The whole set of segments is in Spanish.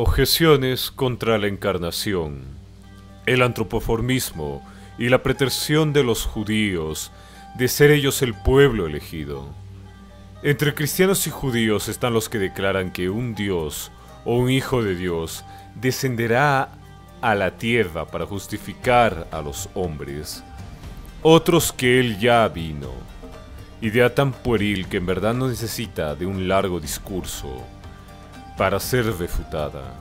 Objeciones contra la encarnación, el antropoformismo y la pretensión de los judíos de ser ellos el pueblo elegido. Entre cristianos y judíos están los que declaran que un Dios o un Hijo de Dios descenderá a la tierra para justificar a los hombres. Otros que Él ya vino. Idea tan pueril que en verdad no necesita de un largo discurso para ser refutada.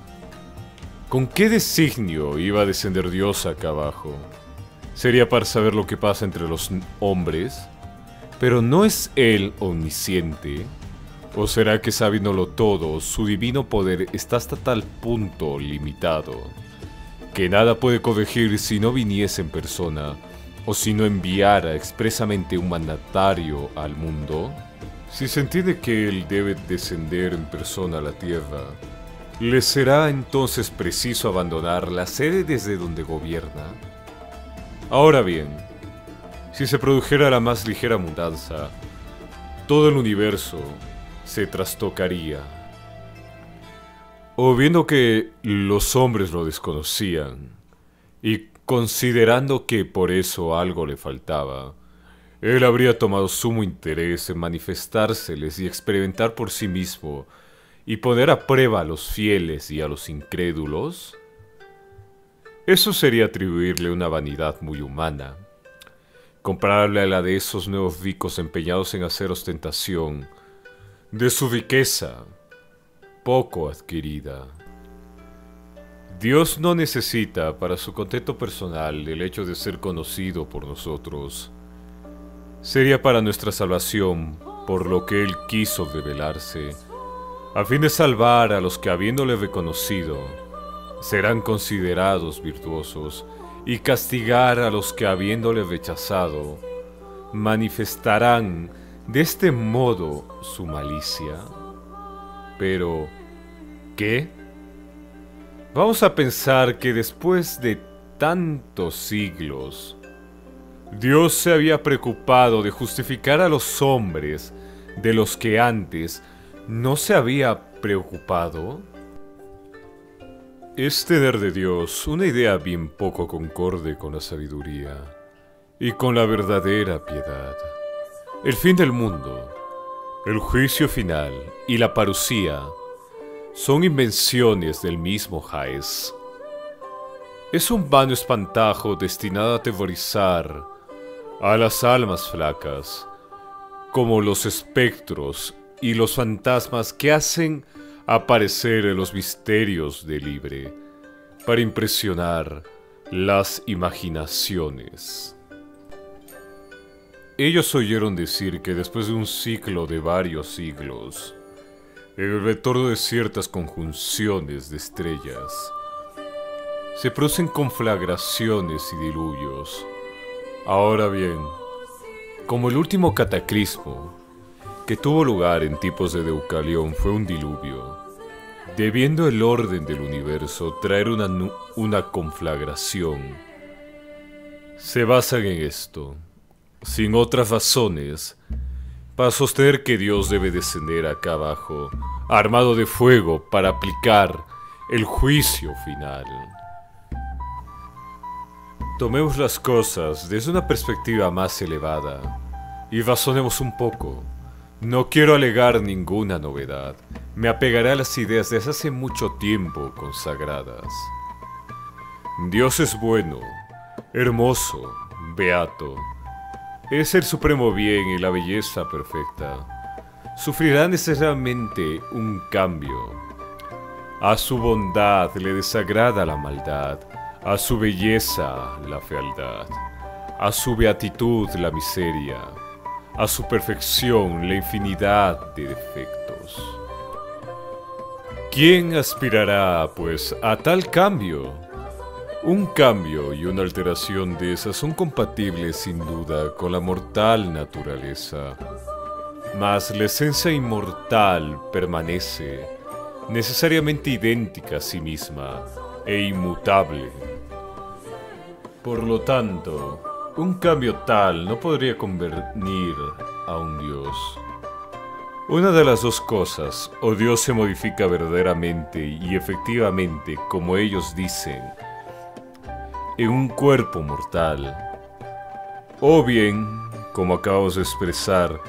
¿Con qué designio iba a descender Dios acá abajo? ¿Sería para saber lo que pasa entre los hombres? ¿Pero no es Él omnisciente? ¿O será que sabiéndolo todo, su divino poder está hasta tal punto limitado que nada puede corregir si no viniese en persona o si no enviara expresamente un mandatario al mundo? Si se entiende que Él debe descender en persona a la tierra, ¿le será entonces preciso abandonar la sede desde donde gobierna? Ahora bien, si se produjera la más ligera mudanza, todo el universo se trastocaría. O viendo que los hombres lo desconocían, y considerando que por eso algo le faltaba, Él habría tomado sumo interés en manifestárseles y experimentar por sí mismo y poner a prueba a los fieles y a los incrédulos. Eso sería atribuirle una vanidad muy humana, comparable a la de esos nuevos ricos empeñados en hacer ostentación de su riqueza poco adquirida. Dios no necesita para su contento personal el hecho de ser conocido por nosotros. Sería para nuestra salvación, por lo que Él quiso revelarse, a fin de salvar a los que habiéndole reconocido, serán considerados virtuosos, y castigar a los que habiéndole rechazado, manifestarán de este modo su malicia. Pero, ¿qué? Vamos a pensar que después de tantos siglos, Dios se había preocupado de justificar a los hombres de los que antes no se había preocupado. Es tener de Dios una idea bien poco concorde con la sabiduría y con la verdadera piedad. El fin del mundo, el juicio final y la parusía son invenciones del mismo Jaez. Es un vano espantajo destinado a aterrorizar a las almas flacas, como los espectros y los fantasmas que hacen aparecer en los misterios del libre, para impresionar las imaginaciones. Ellos oyeron decir que después de un ciclo de varios siglos, el retorno de ciertas conjunciones de estrellas, se producen conflagraciones y diluvios. Ahora bien, como el último cataclismo que tuvo lugar en tiempos de Deucalión fue un diluvio, debiendo el orden del universo traer una conflagración, se basan en esto, sin otras razones, para sostener que Dios debe descender acá abajo, armado de fuego para aplicar el juicio final. Tomemos las cosas desde una perspectiva más elevada y razonemos un poco. No quiero alegar ninguna novedad, me apegaré a las ideas desde hace mucho tiempo consagradas. Dios es bueno, hermoso, beato, es el supremo bien y la belleza perfecta. Sufrirá necesariamente un cambio. A su bondad le desagrada la maldad, a su belleza la fealdad, a su beatitud la miseria, a su perfección la infinidad de defectos. ¿Quién aspirará, pues, a tal cambio? Un cambio y una alteración de esas son compatibles sin duda con la mortal naturaleza, mas la esencia inmortal permanece necesariamente idéntica a sí misma e inmutable. Por lo tanto, un cambio tal no podría convenir a un Dios. Una de las dos cosas: o Dios se modifica verdaderamente y efectivamente, como ellos dicen, en un cuerpo mortal, o bien, como acabamos de expresar,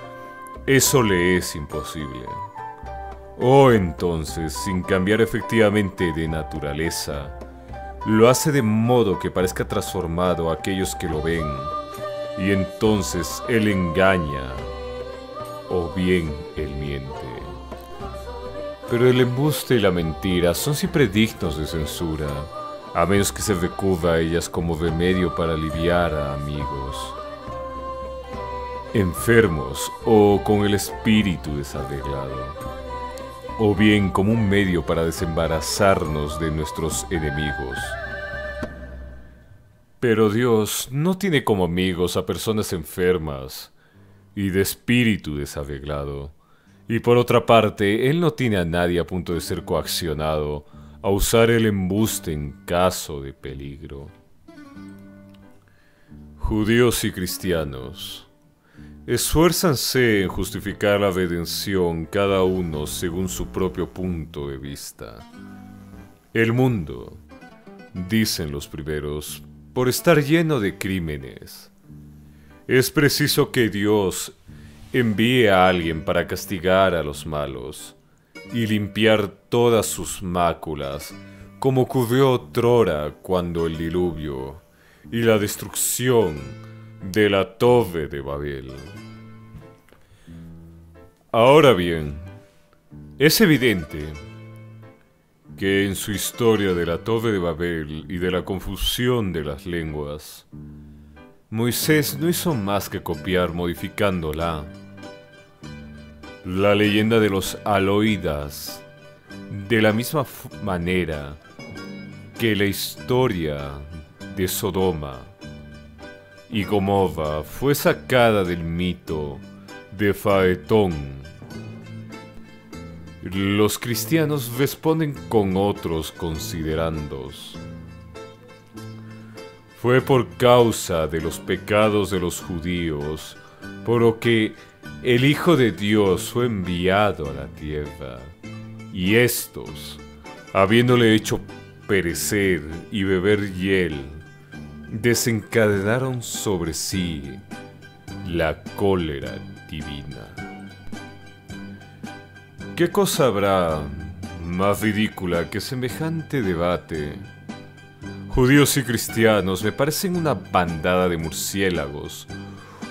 eso le es imposible. O entonces, sin cambiar efectivamente de naturaleza, lo hace de modo que parezca transformado a aquellos que lo ven, y entonces él engaña, o bien él miente. Pero el embuste y la mentira son siempre dignos de censura, a menos que se recurra a ellas como remedio para aliviar a amigos enfermos o con el espíritu desarreglado, o bien como un medio para desembarazarnos de nuestros enemigos. Pero Dios no tiene como amigos a personas enfermas y de espíritu desarreglado, y por otra parte, Él no tiene a nadie a punto de ser coaccionado a usar el embuste en caso de peligro. Judíos y cristianos, esfuérzanse en justificar la redención cada uno según su propio punto de vista. El mundo, dicen los primeros, por estar lleno de crímenes. Es preciso que Dios envíe a alguien para castigar a los malos y limpiar todas sus máculas, como ocurrió otrora cuando el diluvio y la destrucción de la Torre de Babel. Ahora bien, es evidente que en su historia de la Torre de Babel y de la confusión de las lenguas, Moisés no hizo más que copiar modificándola. La leyenda de los Aloídas, de la misma manera que la historia de Sodoma y Gomorra fue sacada del mito de Faetón. Los cristianos responden con otros considerandos. Fue por causa de los pecados de los judíos por lo que el Hijo de Dios fue enviado a la tierra, y estos, habiéndole hecho perecer y beber hiel, desencadenaron sobre sí la cólera divina. ¿Qué cosa habrá más ridícula que semejante debate? Judíos y cristianos me parecen una bandada de murciélagos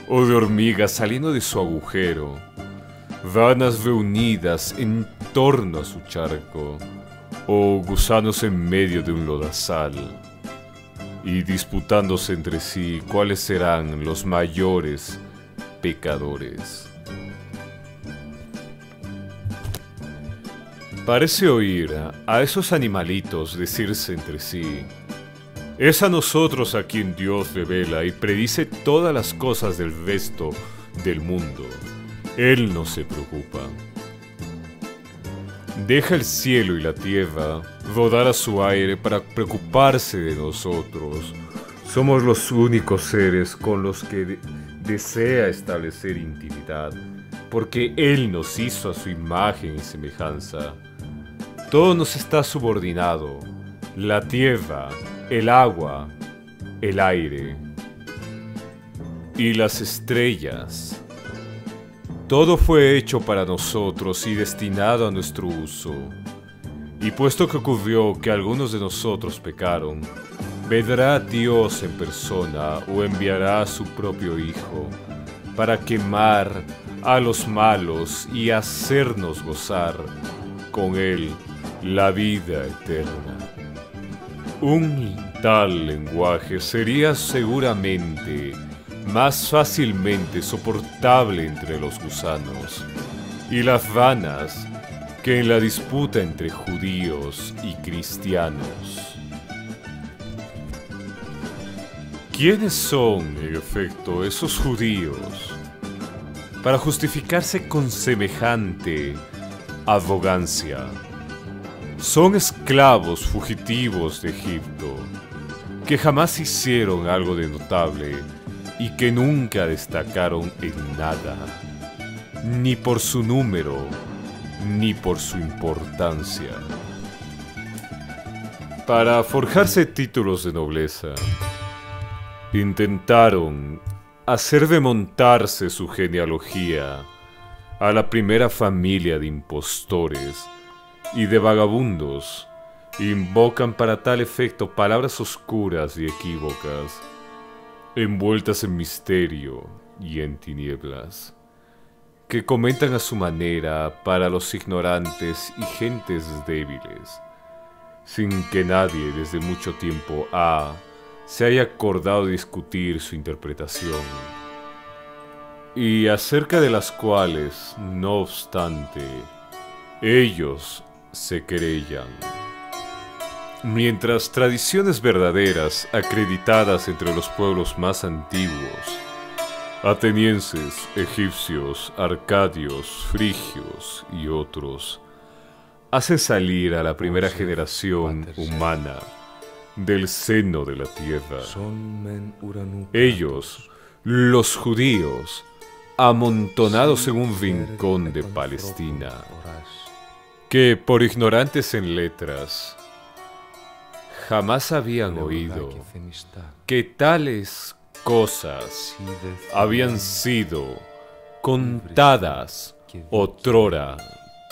o de hormigas saliendo de su agujero, ranas reunidas en torno a su charco, o gusanos en medio de un lodazal, y disputándose entre sí cuáles serán los mayores pecadores. Parece oír a esos animalitos decirse entre sí: es a nosotros a quien Dios revela y predice todas las cosas del resto del mundo. Él no se preocupa. Deja el cielo y la tierra rodar a su aire para preocuparse de nosotros. Somos los únicos seres con los que desea establecer intimidad, porque Él nos hizo a su imagen y semejanza. Todo nos está subordinado: la tierra, el agua, el aire y las estrellas. Todo fue hecho para nosotros y destinado a nuestro uso. Y puesto que ocurrió que algunos de nosotros pecaron, vendrá Dios en persona o enviará a su propio Hijo para quemar a los malos y hacernos gozar con Él la vida eterna. Un tal lenguaje sería seguramente más fácilmente soportable entre los gusanos y las ranas que en la disputa entre judíos y cristianos. ¿Quiénes son, en efecto, esos judíos para justificarse con semejante arrogancia? Son esclavos fugitivos de Egipto, que jamás hicieron algo de notable y que nunca destacaron en nada. ni por su número, ni por su importancia. Para forjarse títulos de nobleza, intentaron hacer remontarse su genealogía a la primera familia de impostores y de vagabundos. Invocan para tal efecto palabras oscuras y equívocas, envueltas en misterio y en tinieblas, que comentan a su manera para los ignorantes y gentes débiles, sin que nadie desde mucho tiempo se haya acordado de discutir su interpretación, y acerca de las cuales, no obstante, ellos se querellan. Mientras tradiciones verdaderas acreditadas entre los pueblos más antiguos, atenienses, egipcios, arcadios, frigios y otros, hacen salir a la primera generación humana del seno de la tierra. Ellos, los judíos, amontonados en un rincón de Palestina, que por ignorantes en letras jamás habían oído que tales cosas habían sido contadas otrora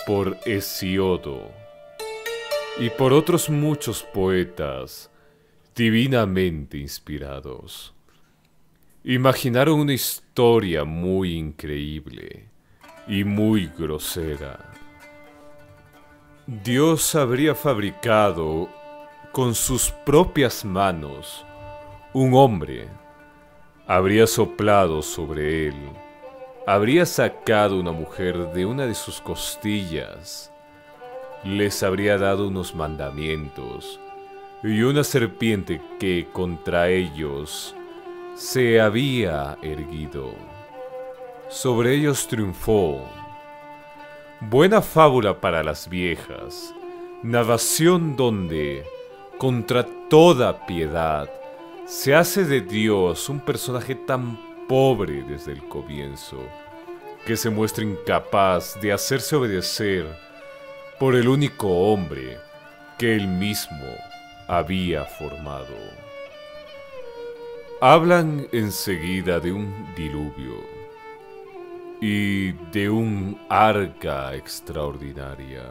por Hesiodo y por otros muchos poetas divinamente inspirados. Imaginaron una historia muy increíble y muy grosera. Dios habría fabricado con sus propias manos un hombre, habría soplado sobre él, habría sacado una mujer de una de sus costillas, les habría dado unos mandamientos y una serpiente que contra ellos se había erguido. Sobre ellos triunfó. Buena fábula para las viejas, narración donde, contra toda piedad, se hace de Dios un personaje tan pobre desde el comienzo, que se muestra incapaz de hacerse obedecer por el único hombre que él mismo había formado. Hablan enseguida de un diluvio y de un arca extraordinaria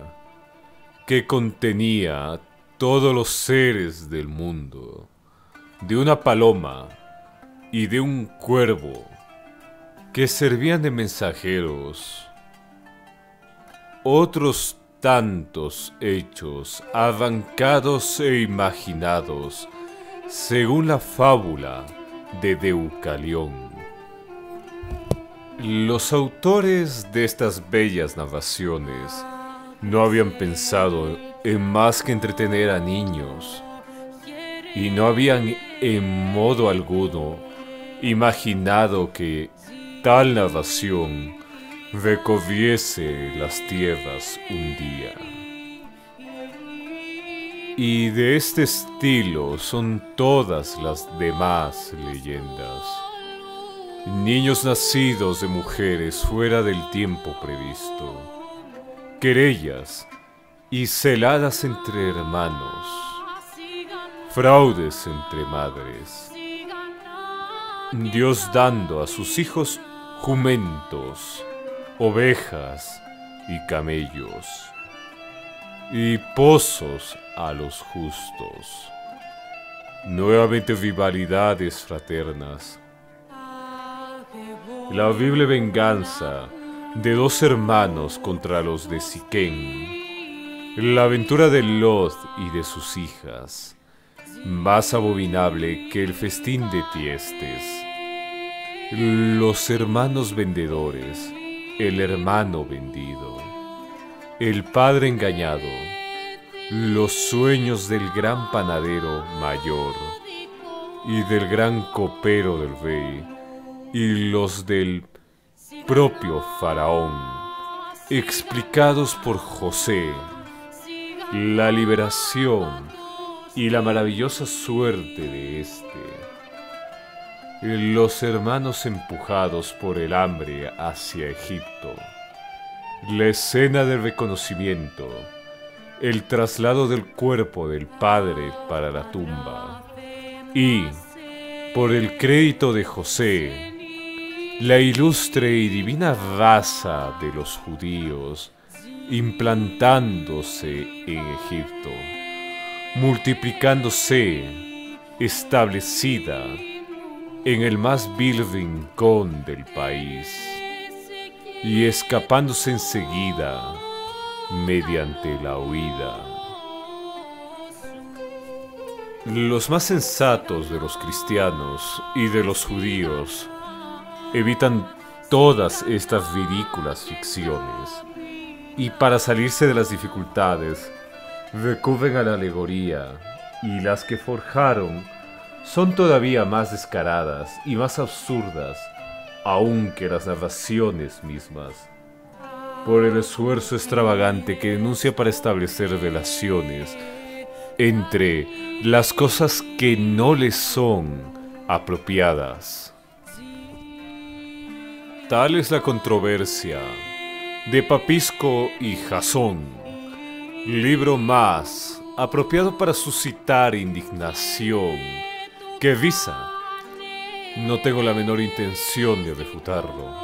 que contenía todos los seres del mundo, de una paloma y de un cuervo que servían de mensajeros. Otros tantos hechos arrancados e imaginados según la fábula de Deucalión. Los autores de estas bellas narraciones no habían pensado en más que entretener a niños, y no habían en modo alguno imaginado que tal narración recorriese las tierras un día. Y de este estilo son todas las demás leyendas. Niños nacidos de mujeres fuera del tiempo previsto, querellas y celadas entre hermanos, fraudes entre madres, Dios dando a sus hijos jumentos, ovejas y camellos, y pozos a los justos. Nuevamente rivalidades fraternas. La horrible venganza de dos hermanos contra los de Siquén. La aventura de Lot y de sus hijas, más abominable que el festín de Tiestes. Los hermanos vendedores, el hermano vendido, el padre engañado, los sueños del gran panadero mayor y del gran copero del rey, y los del propio faraón, explicados por José, la liberación y la maravillosa suerte de éste, los hermanos empujados por el hambre hacia Egipto, la escena del reconocimiento, el traslado del cuerpo del padre para la tumba y, por el crédito de José, la ilustre y divina raza de los judíos implantándose en Egipto, multiplicándose, establecida en el más vil rincón del país y escapándose enseguida mediante la huida. Los más sensatos de los cristianos y de los judíos evitan todas estas ridículas ficciones y para salirse de las dificultades recurren a la alegoría, y las que forjaron son todavía más descaradas y más absurdas aún que las narraciones mismas, por el esfuerzo extravagante que denuncia para establecer relaciones entre las cosas que no les son apropiadas. Tal es la controversia de Papisco y Jasón, libro más apropiado para suscitar indignación que risa. No tengo la menor intención de refutarlo.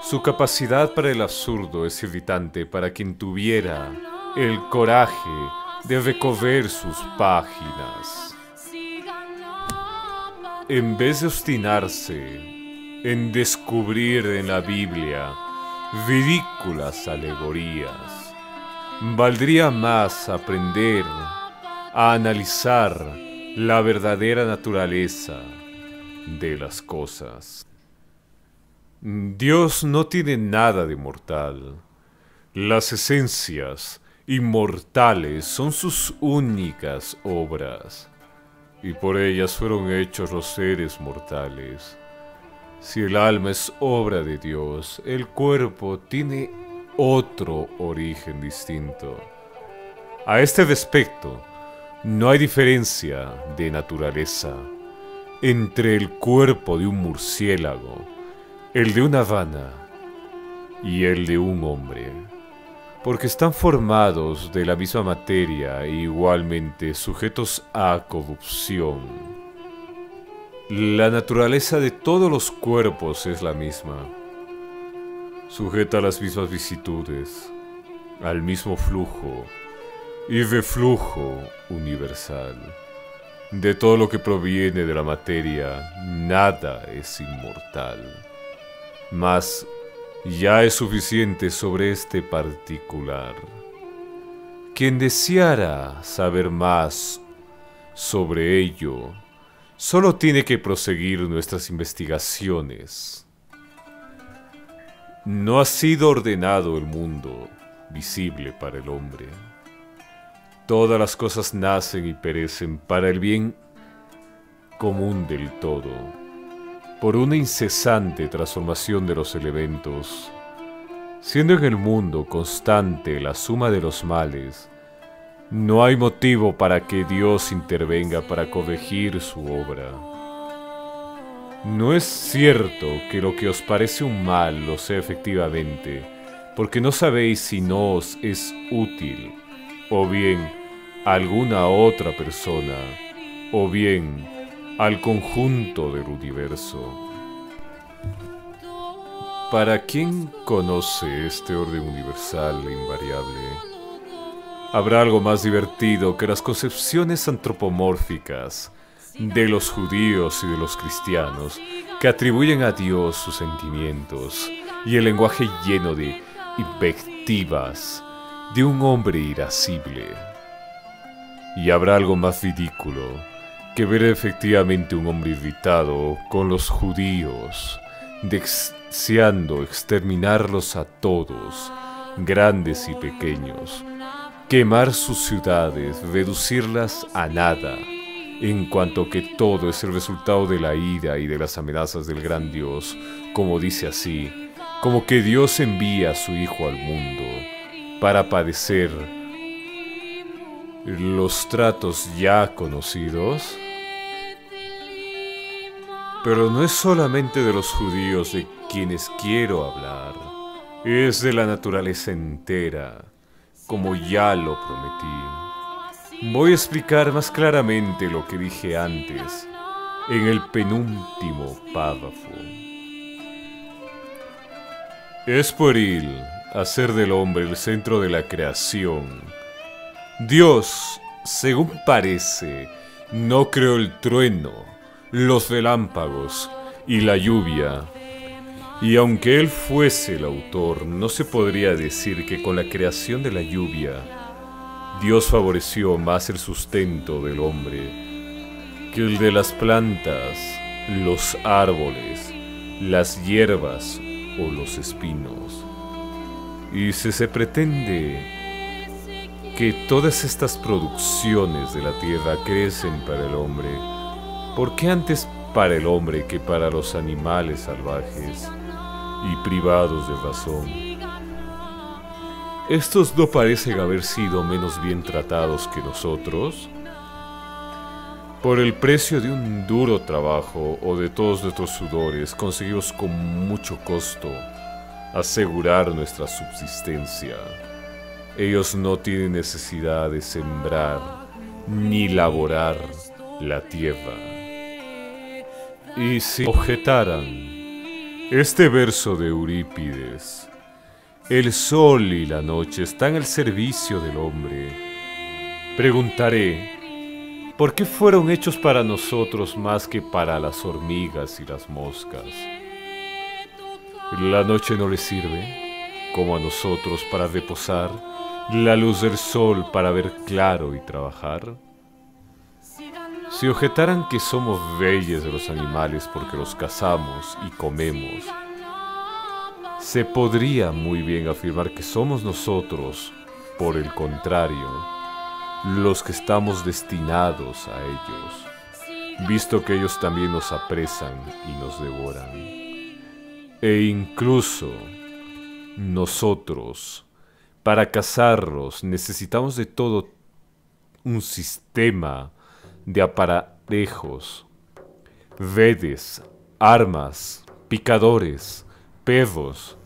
Su capacidad para el absurdo es irritante para quien tuviera el coraje de recorrer sus páginas. En vez de obstinarse en descubrir en la Biblia ridículas alegorías, valdría más aprender a analizar la verdadera naturaleza de las cosas. Dios no tiene nada de mortal. Las esencias inmortales son sus únicas obras, y por ellas fueron hechos los seres mortales. Si el alma es obra de Dios, el cuerpo tiene otro origen distinto. A este respecto, no hay diferencia de naturaleza entre el cuerpo de un murciélago, el de una rana y el de un hombre, porque están formados de la misma materia e igualmente sujetos a corrupción. La naturaleza de todos los cuerpos es la misma, sujeta a las mismas vicitudes, al mismo flujo y reflujo universal. De todo lo que proviene de la materia, nada es inmortal. Mas ya es suficiente sobre este particular. Quien deseara saber más sobre ello, solo tiene que proseguir nuestras investigaciones. No ha sido ordenado el mundo visible para el hombre. Todas las cosas nacen y perecen para el bien común del todo, por una incesante transformación de los elementos, siendo en el mundo constante la suma de los males. No hay motivo para que Dios intervenga para corregir su obra. No es cierto que lo que os parece un mal lo sea efectivamente, porque no sabéis si no os es útil, o bien a alguna otra persona, o bien al conjunto del universo. Para quien conoce este orden universal e invariable, habrá algo más divertido que las concepciones antropomórficas de los judíos y de los cristianos, que atribuyen a Dios sus sentimientos y el lenguaje lleno de invectivas de un hombre irascible. Y habrá algo más ridículo que ver efectivamente un hombre irritado con los judíos, deseando exterminarlos a todos, grandes y pequeños, quemar sus ciudades, reducirlas a nada, en cuanto que todo es el resultado de la ira y de las amenazas del gran Dios, como dice así, como que Dios envía a su Hijo al mundo para padecer los tratos ya conocidos. Pero no es solamente de los judíos de quienes quiero hablar, es de la naturaleza entera, como ya lo prometí. Voy a explicar más claramente lo que dije antes, en el penúltimo párrafo. Es pueril hacer del hombre el centro de la creación. Dios, según parece, no creó el trueno, los relámpagos y la lluvia. Y aunque Él fuese el autor, no se podría decir que con la creación de la lluvia, Dios favoreció más el sustento del hombre que el de las plantas, los árboles, las hierbas o los espinos. Y si se pretende que todas estas producciones de la tierra crecen para el hombre, ¿por qué antes para el hombre que para los animales salvajes y privados de razón? ¿Estos no parecen haber sido menos bien tratados que nosotros? Por el precio de un duro trabajo o de todos nuestros sudores, conseguimos con mucho costo asegurar nuestra subsistencia. Ellos no tienen necesidad de sembrar ni laborar la tierra. Y si objetaran este verso de Eurípides, el sol y la noche están al servicio del hombre, preguntaré, ¿por qué fueron hechos para nosotros más que para las hormigas y las moscas? ¿La noche no les sirve, como a nosotros, para reposar, la luz del sol para ver claro y trabajar? Si objetaran que somos reyes de los animales porque los cazamos y comemos, se podría muy bien afirmar que somos nosotros, por el contrario, los que estamos destinados a ellos, visto que ellos también nos apresan y nos devoran. E incluso nosotros, para cazarlos, necesitamos de todo un sistema de aparejos, redes, armas, picadores, perros,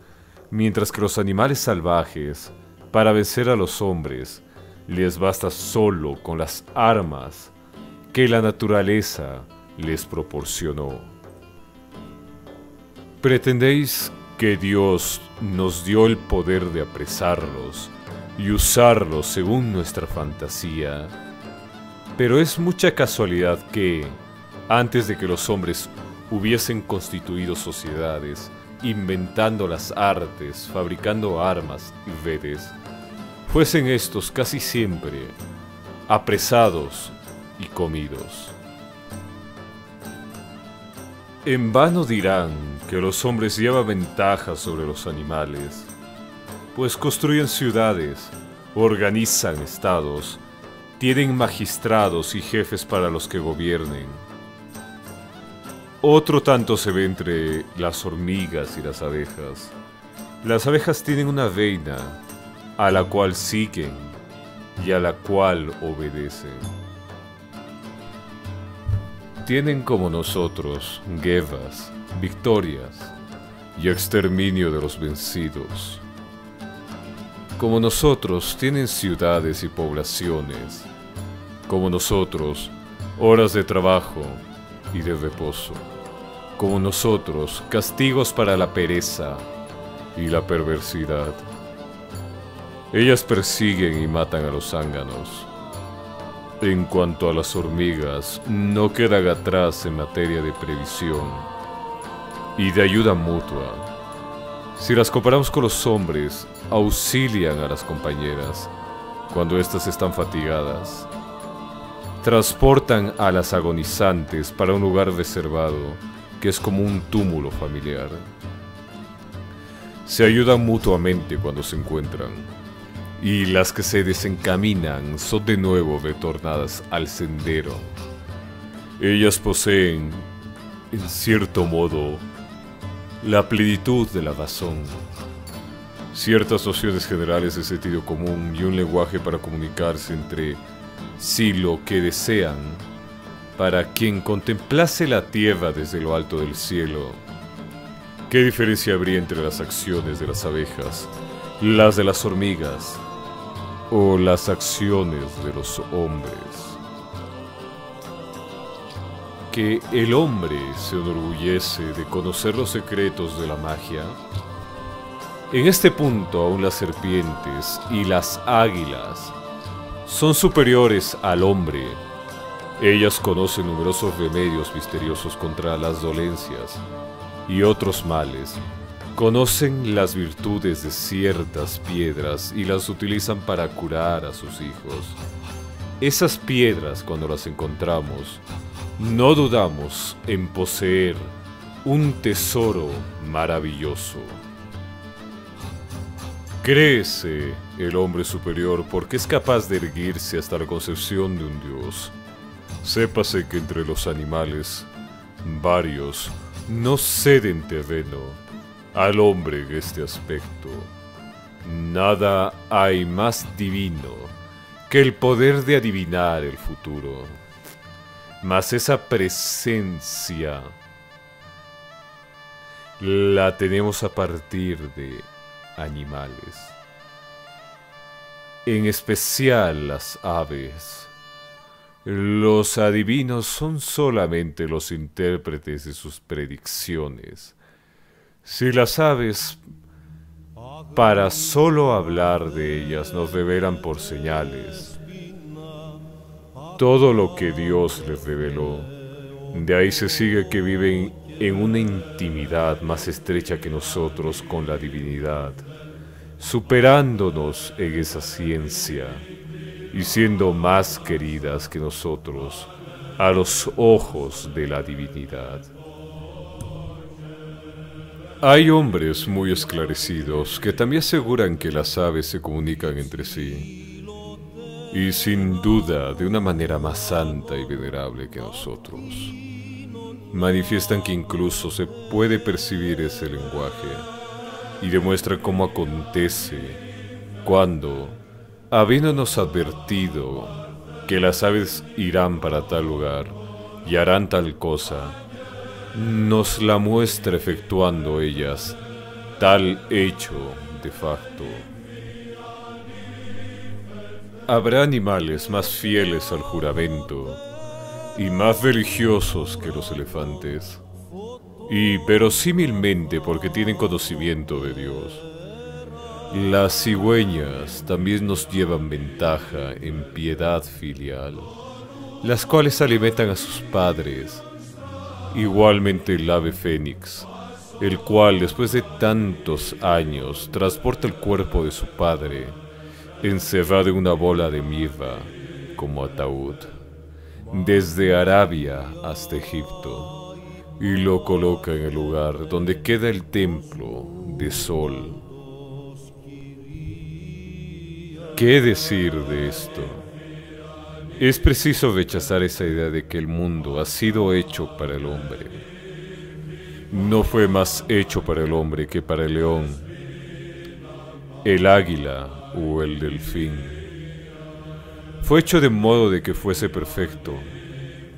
mientras que los animales salvajes, para vencer a los hombres, les basta solo con las armas que la naturaleza les proporcionó. ¿Pretendéis que Dios nos dio el poder de apresarlos y usarlos según nuestra fantasía? Pero es mucha casualidad que, antes de que los hombres hubiesen constituido sociedades, inventando las artes, fabricando armas y redes, fuesen estos casi siempre apresados y comidos. En vano dirán que los hombres llevan ventaja sobre los animales, pues construyen ciudades, organizan estados, tienen magistrados y jefes para los que gobiernen. Otro tanto se ve entre las hormigas y las abejas. Las abejas tienen una reina, a la cual siguen y a la cual obedecen. Tienen como nosotros guerras, victorias y exterminio de los vencidos. Como nosotros tienen ciudades y poblaciones. Como nosotros, horas de trabajo y de reposo. Como nosotros, castigos para la pereza y la perversidad. Ellas persiguen y matan a los zánganos. En cuanto a las hormigas, no quedan atrás en materia de previsión y de ayuda mutua. Si las comparamos con los hombres, auxilian a las compañeras cuando éstas están fatigadas. Transportan a las agonizantes para un lugar reservado, que es como un túmulo familiar. Se ayudan mutuamente cuando se encuentran. Y las que se desencaminan son de nuevo retornadas al sendero. Ellas poseen, en cierto modo, la plenitud de la razón, ciertas nociones generales de sentido común y un lenguaje para comunicarse entre sí lo que desean para quien contemplase la tierra desde lo alto del cielo, ¿qué diferencia habría entre las acciones de las abejas, las de las hormigas o las acciones de los hombres? Que el hombre se enorgullece de conocer los secretos de la magia. En este punto aún las serpientes y las águilas son superiores al hombre. Ellas conocen numerosos remedios misteriosos contra las dolencias y otros males. Conocen las virtudes de ciertas piedras y las utilizan para curar a sus hijos. Esas piedras, cuando las encontramos, no dudamos en poseer un tesoro maravilloso. Créese el hombre superior porque es capaz de erguirse hasta la concepción de un dios. Sépase que entre los animales, varios no ceden terreno al hombre en este aspecto. Nada hay más divino que el poder de adivinar el futuro. Mas esa presencia la tenemos a partir de animales, en especial las aves. Los adivinos son solamente los intérpretes de sus predicciones. Si las aves, para solo hablar de ellas, nos revelan por señales todo lo que Dios les reveló, de ahí se sigue que viven en una intimidad más estrecha que nosotros con la divinidad, superándonos en esa ciencia y siendo más queridas que nosotros a los ojos de la divinidad. Hay hombres muy esclarecidos que también aseguran que las aves se comunican entre sí, y sin duda de una manera más santa y venerable que nosotros. Manifiestan que incluso se puede percibir ese lenguaje y demuestran cómo acontece cuando, habiéndonos advertido que las aves irán para tal lugar y harán tal cosa, nos la muestra efectuando ellas tal hecho de facto. Habrá animales más fieles al juramento y más religiosos que los elefantes, y verosímilmente porque tienen conocimiento de Dios. Las cigüeñas también nos llevan ventaja en piedad filial, las cuales alimentan a sus padres. Igualmente el ave fénix, el cual después de tantos años transporta el cuerpo de su padre, encerrado en una bola de mirra como ataúd, desde Arabia hasta Egipto, y lo coloca en el lugar donde queda el templo de Sol. ¿Qué decir de esto? Es preciso rechazar esa idea de que el mundo ha sido hecho para el hombre. No fue más hecho para el hombre que para el león, el águila o el delfín. Fue hecho de modo de que fuese perfecto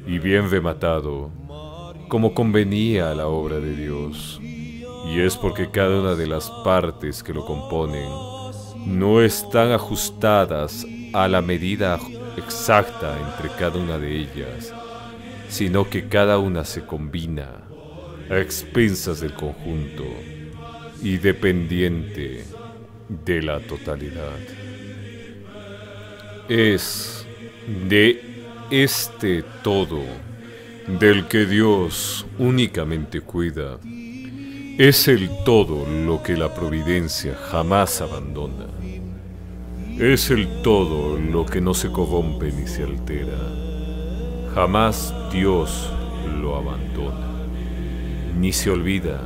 y bien rematado, como convenía a la obra de Dios. Y es porque cada una de las partes que lo componen no están ajustadas a la medida exacta entre cada una de ellas, sino que cada una se combina a expensas del conjunto y dependiente de la totalidad. Es de este todo del que Dios únicamente cuida. Es el todo lo que la providencia jamás abandona. Es el todo lo que no se corrompe ni se altera. Jamás Dios lo abandona, ni se olvida,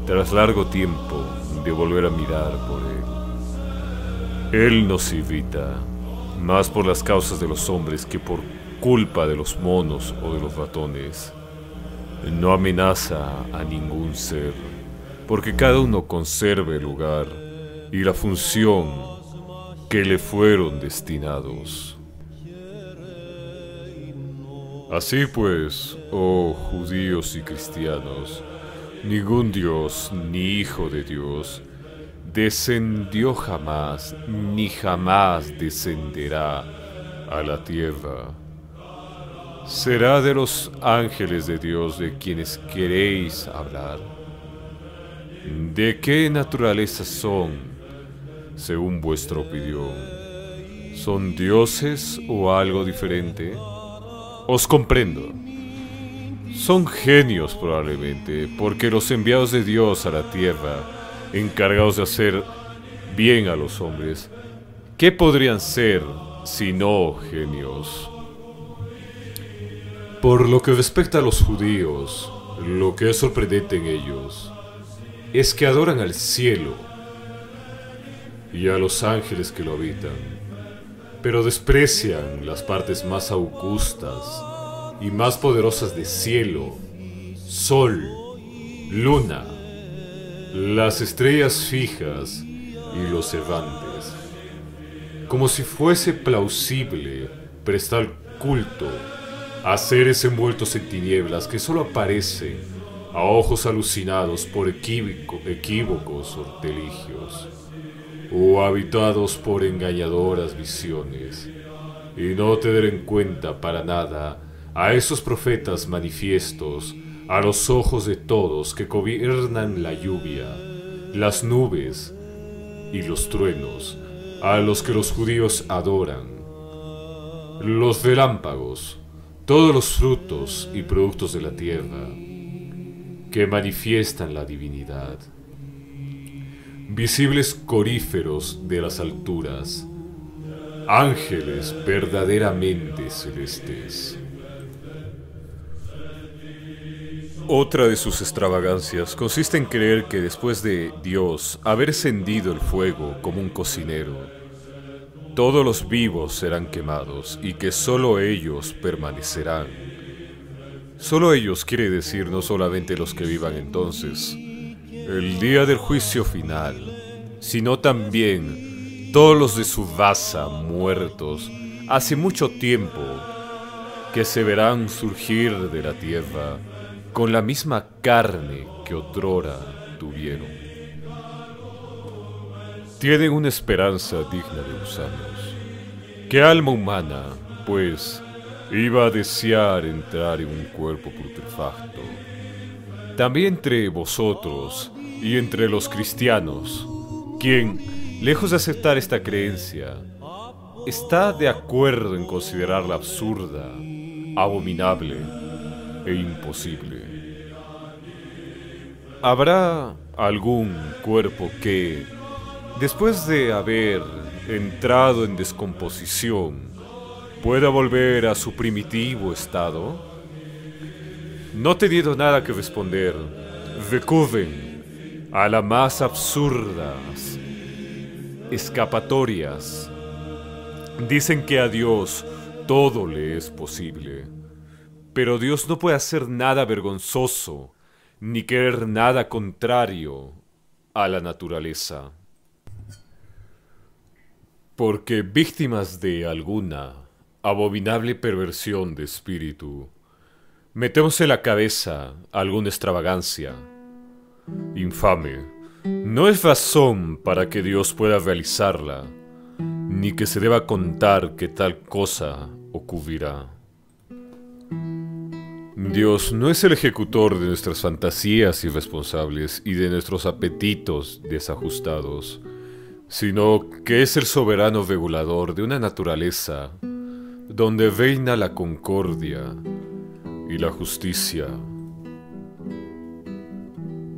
tras largo tiempo, de volver a mirar por Él. Él nos irrita, más por las causas de los hombres que por culpa de los monos o de los ratones. No amenaza a ningún ser, porque cada uno conserva el lugar y la función que le fueron destinados. Así pues, oh judíos y cristianos, ningún Dios ni Hijo de Dios descendió jamás, ni jamás descenderá a la tierra. ¿Será de los ángeles de Dios de quienes queréis hablar? ¿De qué naturaleza son, según vuestra opinión? ¿Son dioses o algo diferente? Os comprendo. Son genios probablemente, porque los enviados de Dios a la tierra, encargados de hacer bien a los hombres, ¿qué podrían ser si no genios? Por lo que respecta a los judíos, lo que es sorprendente en ellos es que adoran al cielo y a los ángeles que lo habitan, pero desprecian las partes más augustas y más poderosas de cielo, sol, luna, las estrellas fijas y los errantes, como si fuese plausible prestar culto a seres envueltos en tinieblas que solo aparecen a ojos alucinados por equívocos sortilegios, o habitados por engañadoras visiones, y no tener en cuenta para nada a esos profetas manifiestos a los ojos de todos que gobiernan la lluvia, las nubes y los truenos, a los que los judíos adoran, los relámpagos, todos los frutos y productos de la tierra que manifiestan la divinidad, visibles coríferos de las alturas, ángeles verdaderamente celestes. Otra de sus extravagancias consiste en creer que después de Dios haber encendido el fuego como un cocinero, todos los vivos serán quemados y que solo ellos permanecerán. Solo ellos quiere decir no solamente los que vivan entonces, el día del juicio final, sino también todos los de su raza muertos hace mucho tiempo, que se verán surgir de la tierra con la misma carne que otrora tuvieron. Tienen una esperanza digna de gusanos. ¿Qué alma humana, pues, iba a desear entrar en un cuerpo putrefacto? También entre vosotros y entre los cristianos, quien, lejos de aceptar esta creencia, está de acuerdo en considerarla absurda, abominable e imposible. ¿Habrá algún cuerpo que, después de haber entrado en descomposición, pueda volver a su primitivo estado? No teniendo nada que responder, recurren a las más absurdas escapatorias. Dicen que a Dios todo le es posible, pero Dios no puede hacer nada vergonzoso, ni querer nada contrario a la naturaleza. Porque víctimas de alguna abominable perversión de espíritu, metemos en la cabeza alguna extravagancia infame, no es razón para que Dios pueda realizarla, ni que se deba contar que tal cosa ocurrirá. Dios no es el ejecutor de nuestras fantasías irresponsables y de nuestros apetitos desajustados, sino que es el soberano regulador de una naturaleza donde reina la concordia y la justicia.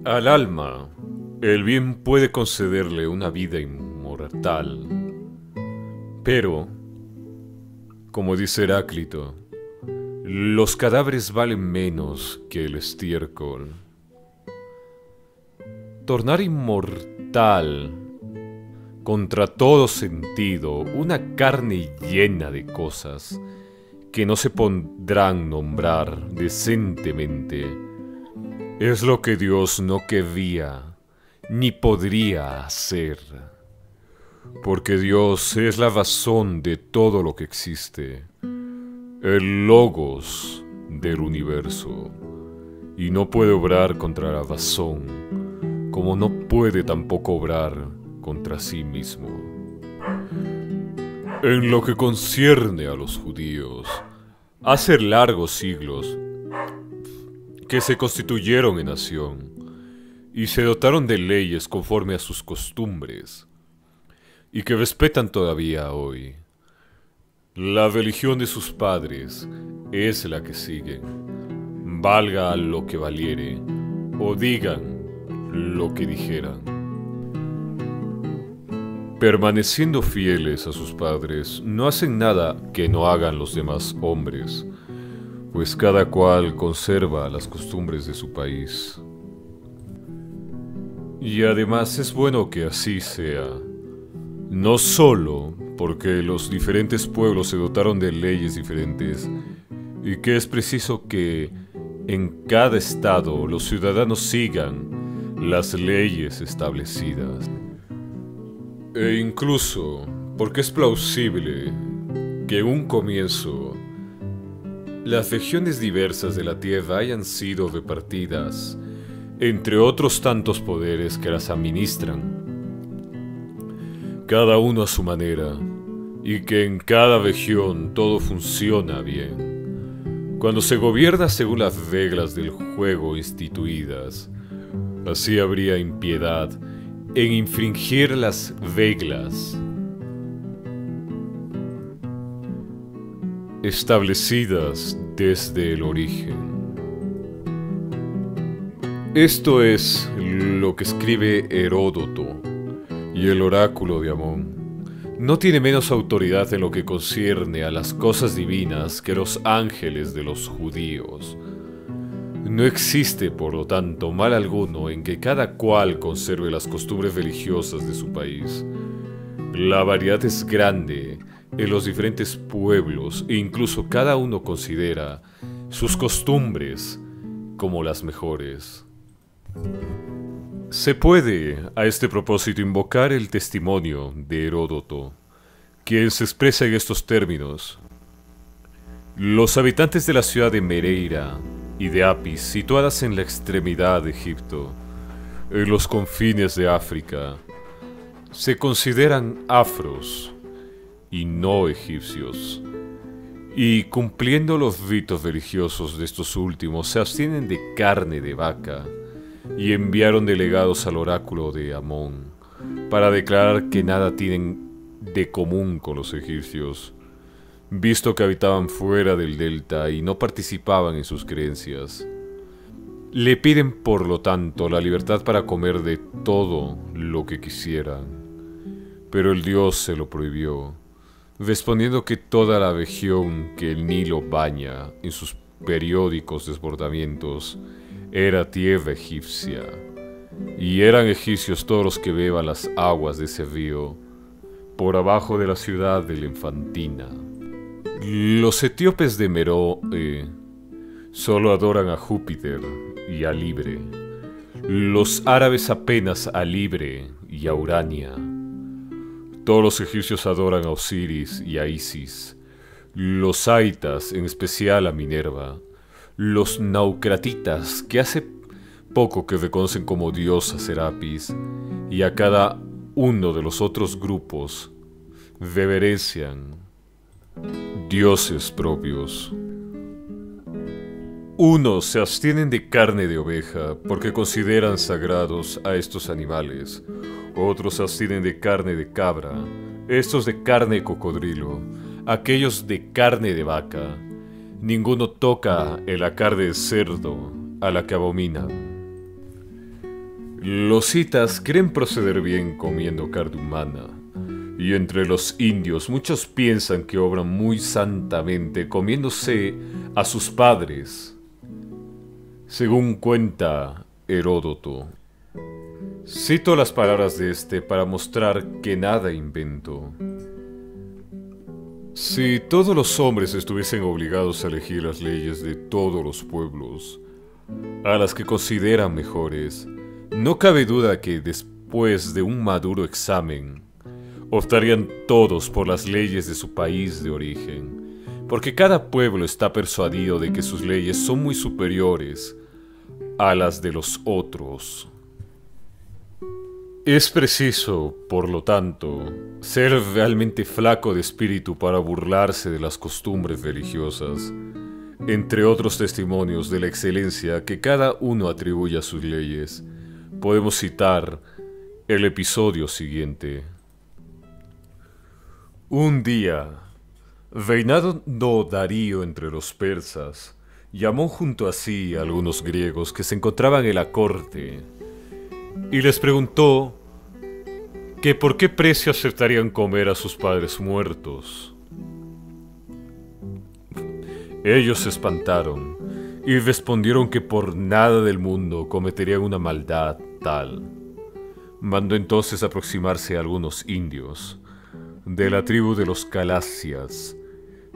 Al alma, el bien puede concederle una vida inmortal, pero, como dice Heráclito, los cadáveres valen menos que el estiércol. Tornar inmortal, contra todo sentido, una carne llena de cosas que no se podrán nombrar decentemente, es lo que Dios no querría ni podría hacer, porque Dios es la razón de todo lo que existe, el Logos, del universo, y no puede obrar contra la razón, como no puede tampoco obrar contra sí mismo. En lo que concierne a los judíos, hace largos siglos que se constituyeron en nación y se dotaron de leyes conforme a sus costumbres, y que respetan todavía hoy. La religión de sus padres es la que siguen, valga lo que valiere, o digan lo que dijeran. Permaneciendo fieles a sus padres, no hacen nada que no hagan los demás hombres, pues cada cual conserva las costumbres de su país. Y además es bueno que así sea, no solo porque los diferentes pueblos se dotaron de leyes diferentes, y que es preciso que en cada estado los ciudadanos sigan las leyes establecidas, e incluso porque es plausible que en un comienzo las regiones diversas de la tierra hayan sido repartidas entre otros tantos poderes que las administran, cada uno a su manera, y que en cada región todo funciona bien, cuando se gobierna según las reglas del juego instituidas. Así habría impiedad en infringir las reglas establecidas desde el origen. Esto es lo que escribe Heródoto, y el oráculo de Amón no tiene menos autoridad en lo que concierne a las cosas divinas que los ángeles de los judíos. No existe, por lo tanto, mal alguno en que cada cual conserve las costumbres religiosas de su país. La variedad es grande en los diferentes pueblos e incluso cada uno considera sus costumbres como las mejores. Se puede, a este propósito, invocar el testimonio de Heródoto, quien se expresa en estos términos. Los habitantes de la ciudad de Mereira y de Apis, situadas en la extremidad de Egipto, en los confines de África, se consideran afros y no egipcios, y cumpliendo los ritos religiosos de estos últimos, se abstienen de carne de vaca, y enviaron delegados al oráculo de Amón para declarar que nada tienen de común con los egipcios, visto que habitaban fuera del delta y no participaban en sus creencias. Le piden, por lo tanto, la libertad para comer de todo lo que quisieran, pero el dios se lo prohibió, respondiendo que toda la región que el Nilo baña en sus periódicos desbordamientos era tierra egipcia, y eran egipcios todos los que beban las aguas de ese río, por abajo de la ciudad de Elefantina. Los etíopes de Meroe solo adoran a Júpiter y a Libre, los árabes apenas a Libre y a Urania. Todos los egipcios adoran a Osiris y a Isis, los aitas en especial a Minerva, los naucratitas, que hace poco que reconocen como diosa Serapis, y a cada uno de los otros grupos reverencian dioses propios. Unos se abstienen de carne de oveja porque consideran sagrados a estos animales, otros se abstienen de carne de cabra, estos de carne de cocodrilo, aquellos de carne de vaca. Ninguno toca en la carne de cerdo, a la que abominan. Los hitas creen proceder bien comiendo carne humana, y entre los indios muchos piensan que obran muy santamente comiéndose a sus padres, según cuenta Heródoto. Cito las palabras de este para mostrar que nada invento. Si todos los hombres estuviesen obligados a elegir las leyes de todos los pueblos, a las que consideran mejores, no cabe duda que después de un maduro examen, optarían todos por las leyes de su país de origen, porque cada pueblo está persuadido de que sus leyes son muy superiores a las de los otros. Es preciso, por lo tanto, ser realmente flaco de espíritu para burlarse de las costumbres religiosas, entre otros testimonios de la excelencia que cada uno atribuye a sus leyes. Podemos citar el episodio siguiente. Un día, reinando Darío entre los persas, llamó junto a sí a algunos griegos que se encontraban en la corte y les preguntó que por qué precio aceptarían comer a sus padres muertos. Ellos se espantaron y respondieron que por nada del mundo cometerían una maldad tal. Mandó entonces aproximarse a algunos indios de la tribu de los Calasias,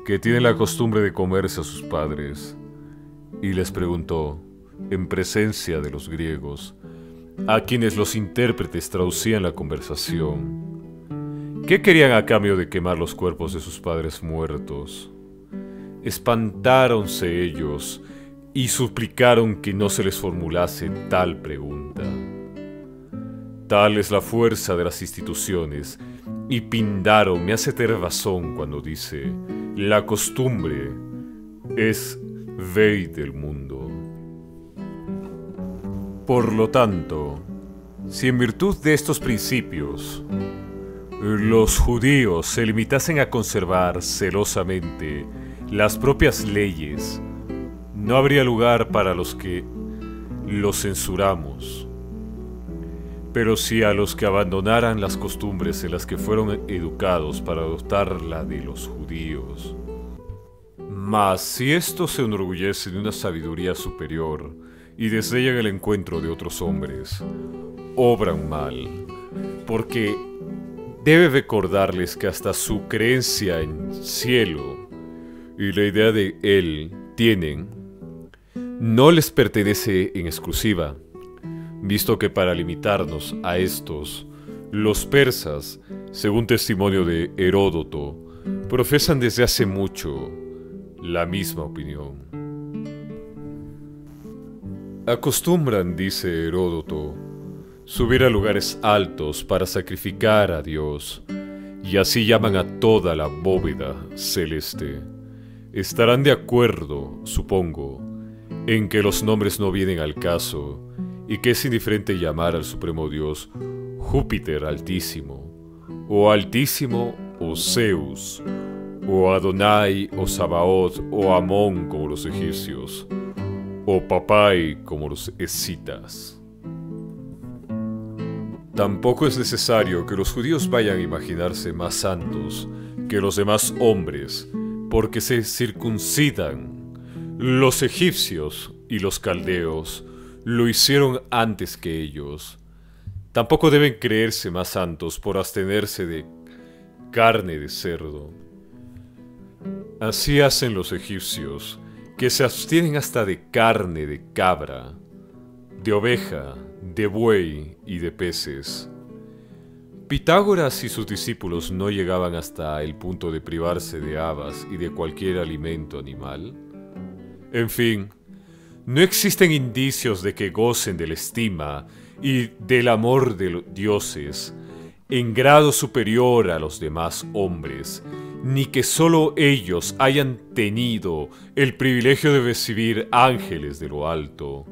que tienen la costumbre de comerse a sus padres, y les preguntó, en presencia de los griegos, a quienes los intérpretes traducían la conversación, ¿qué querían a cambio de quemar los cuerpos de sus padres muertos? Espantáronse ellos y suplicaron que no se les formulase tal pregunta. Tal es la fuerza de las instituciones, y Píndaro me hace tener razón cuando dice: la costumbre es rey del mundo. Por lo tanto, si en virtud de estos principios los judíos se limitasen a conservar celosamente las propias leyes, no habría lugar para los que los censuramos. Pero si a los que abandonaran las costumbres en las que fueron educados para adoptar la de los judíos. Mas si estos se enorgullecen de una sabiduría superior y desdeñan el encuentro de otros hombres, obran mal, porque debe recordarles que hasta su creencia en cielo y la idea de él tienen, no les pertenece en exclusiva, visto que para limitarnos a estos, los persas, según testimonio de Heródoto, profesan desde hace mucho la misma opinión. Acostumbran, dice Heródoto, subir a lugares altos para sacrificar a Dios, y así llaman a toda la bóveda celeste. Estarán de acuerdo, supongo, en que los nombres no vienen al caso, y que es indiferente llamar al Supremo Dios Júpiter Altísimo, o Zeus, o Adonai, o Sabaoth, o Amón como los egipcios, o Papai como los escitas. Tampoco es necesario que los judíos vayan a imaginarse más santos que los demás hombres, porque se circuncidan. Los egipcios y los caldeos lo hicieron antes que ellos. Tampoco deben creerse más santos por abstenerse de carne de cerdo. Así hacen los egipcios, que se abstienen hasta de carne de cabra, de oveja, de buey y de peces. Pitágoras y sus discípulos no llegaban hasta el punto de privarse de habas y de cualquier alimento animal. En fin, no existen indicios de que gocen de la estima y del amor de los dioses en grado superior a los demás hombres, ni que solo ellos hayan tenido el privilegio de recibir ángeles de lo alto,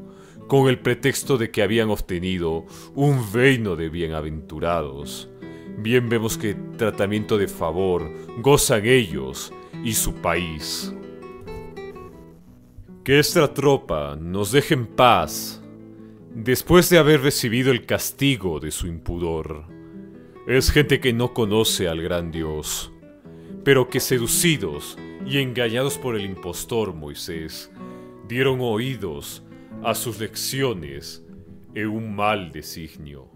con el pretexto de que habían obtenido un reino de bienaventurados. Bien vemos que tratamiento de favor gozan ellos y su país. Que esta tropa nos deje en paz, después de haber recibido el castigo de su impudor. Es gente que no conoce al gran Dios, pero que seducidos y engañados por el impostor Moisés, dieron oídos a sus lecciones en un mal designio.